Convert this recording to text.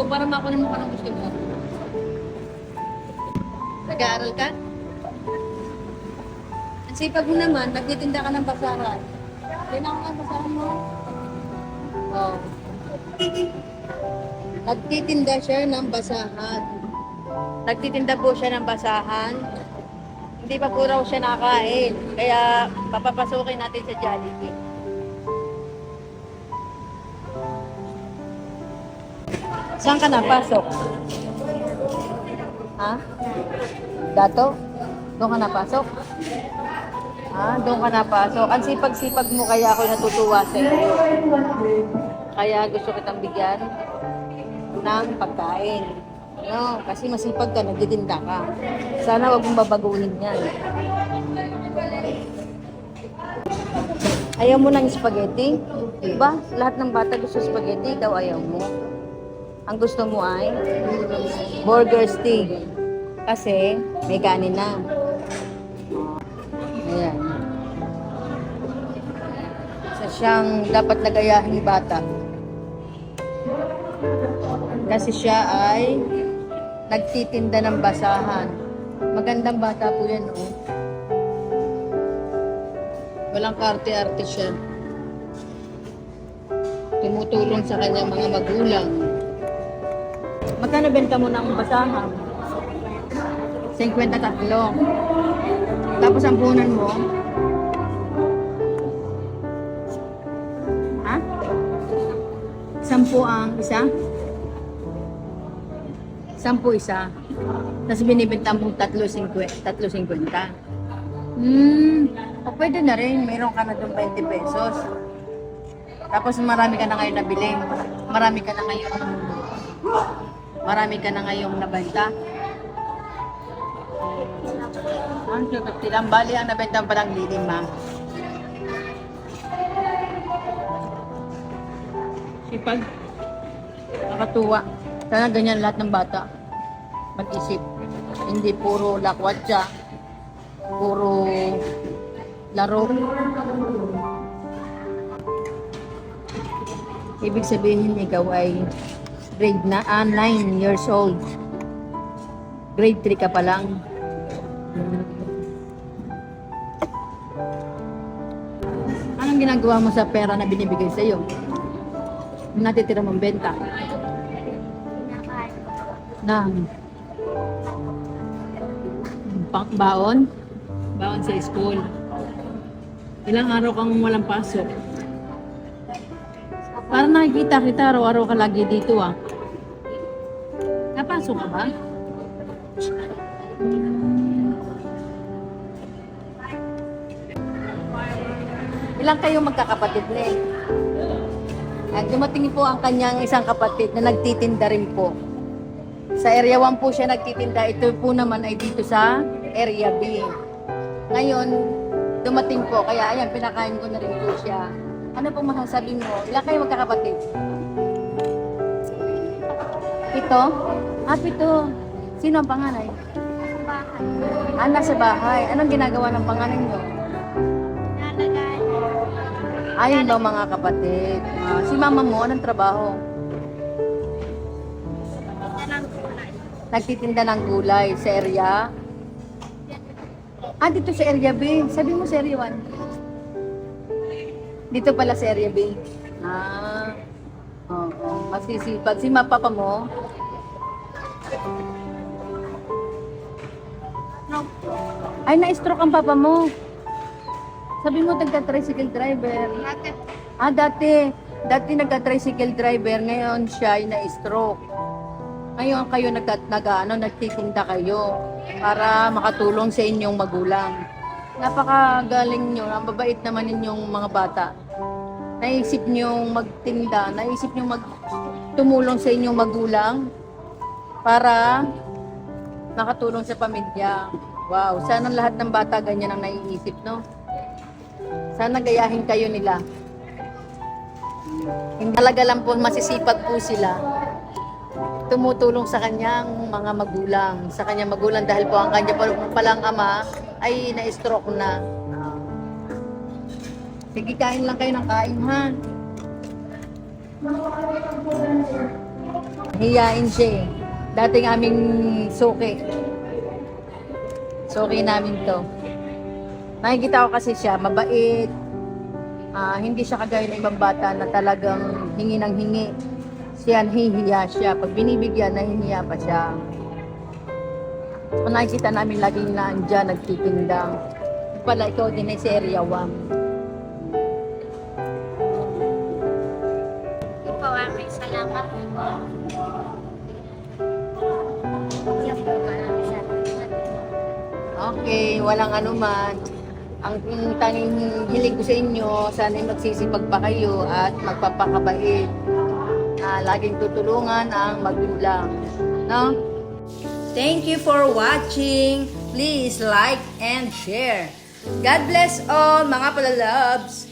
ko para makuha mo ka ng gusto mo. Nag-aaral ka? Ang sipag mo naman, nagtitinda ka ng basahan. Yan ako ang basahan mo. Oh. Nagtitinda siya ng basahan. Nagtitinda po siya ng basahan. Hindi pa po raw siya nakain. Kaya papapasukin natin sa Jollibee. Saan ka napasok? Ha? Dato? Doon ka napasok? Ha? Doon ka napasok. Ang sipag-sipag mo kaya ako natutuwa sa iyo. Kaya gusto kitang bigyan ng pagkain. No, kasi masipag ka, nagtitinda ka. Sana wag mong babaguhin yan. Ayaw mo ng spaghetti? Diba? Lahat ng bata gusto spaghetti, ikaw ayaw mo. Ang gusto mo ay burger steak. Kasi may kanin na. Ayan. Isa siyang dapat nagayahin ni bata. Kasi siya ay nagtitinda ng basahan. Magandang bata po yan, oh. Walang karte-arte siya. Tumutulong sa kanyang mga magulang. Magkano benta mo ng basahan? 53. Tapos ang punan mo? Ha? 10 ang isa? 10 isa. Tapos binibenta mo 3.50. O pwede na rin. Mayroon ka na doon 20 pesos. Tapos marami ka na ngayon nabili. Marami ka na ngayong nabenta. Ang 250 lang. Bali ang nabenta pa lang lilim, ma'am. Sipag. Nakatuwa. Sana ganyan lahat ng bata. Mag-isip. Hindi puro lakwatsa. Puro laro. Ibig sabihin ikaw ay grade 9 years old. Grade 3 ka pa lang. Anong ginagawa mo sa pera na binibigay sa iyo? Natitira mong benta. Baon? Baon sa school. Ilang araw kang walang pasok? Para nakikita kita, araw-araw ka lagi dito ah. Napasok ka ba? Ilang kayong magkakapatid na eh? At dumating po ang kanyang isang kapatid na nagtitinda rin po. Sa area 1 po siya nagtitinda. Ito po naman ay dito sa area B. Ngayon, dumating po. Kaya ayan, pinakain ko na rin po siya. Ano po masasabi mo? Ilang kayo magkakapatid? 7? 7. Sino ang panganay? Bahay. Nasa bahay. Anong ginagawa ng panganay nyo? Nalagay. Ayun daw mga kapatid. Si mama mo, anong trabaho? Tanang kulay. Nagtitinda ng gulay sa area. Dito sa area B. Sabi mo sa area 1. Dito pala sa area B. Oo. Masisipag. Si papa mo? No. Ay, na-stroke ang papa mo. Sabi mo, nagka-tricycle driver. Bakit? Dati nagka-tricycle driver. Ngayon siya ay na-stroke. Ngayon kayo nagtitinda kayo para makatulong sa inyong magulang. Napakagaling nyo, ang babait naman ninyong mga bata. Naisip nyo magtinda, naisip nyo tumulong sa inyong magulang para makatulong sa pamilya. Wow, sana lahat ng bata ganyan ang naiisip, no? Sana gayahin kayo nila. Hindi talaga lang po masisipag po sila. Tumutulong sa kanyang mga magulang. Sa kanyang magulang dahil po ang kanya palang ama ay na-stroke na. Sige, kain lang kayo ng kain, ha? Hiyain siya eh. Dating aming suki. Suki namin to. Nakikita ko kasi siya, mabait. Hindi siya kagaya ng ibang bata na talagang hingi ng hingi. Siya, nahihiya siya. Pag binibigyan, nahihiya pa siya. Kung nakikita namin laging naandyan, nagtitindang. Pala, ikaw din ay si Area 1. Ikaw may salamat po. Yan po, maraming salamat. Okay, walang anuman. Ang tanging hiling ko sa inyo, sana'y magsisipag pa kayo at magpapakabait. Laging tutulungan ang magulang. No? Thank you for watching. Please like and share. God bless all mga palalabs.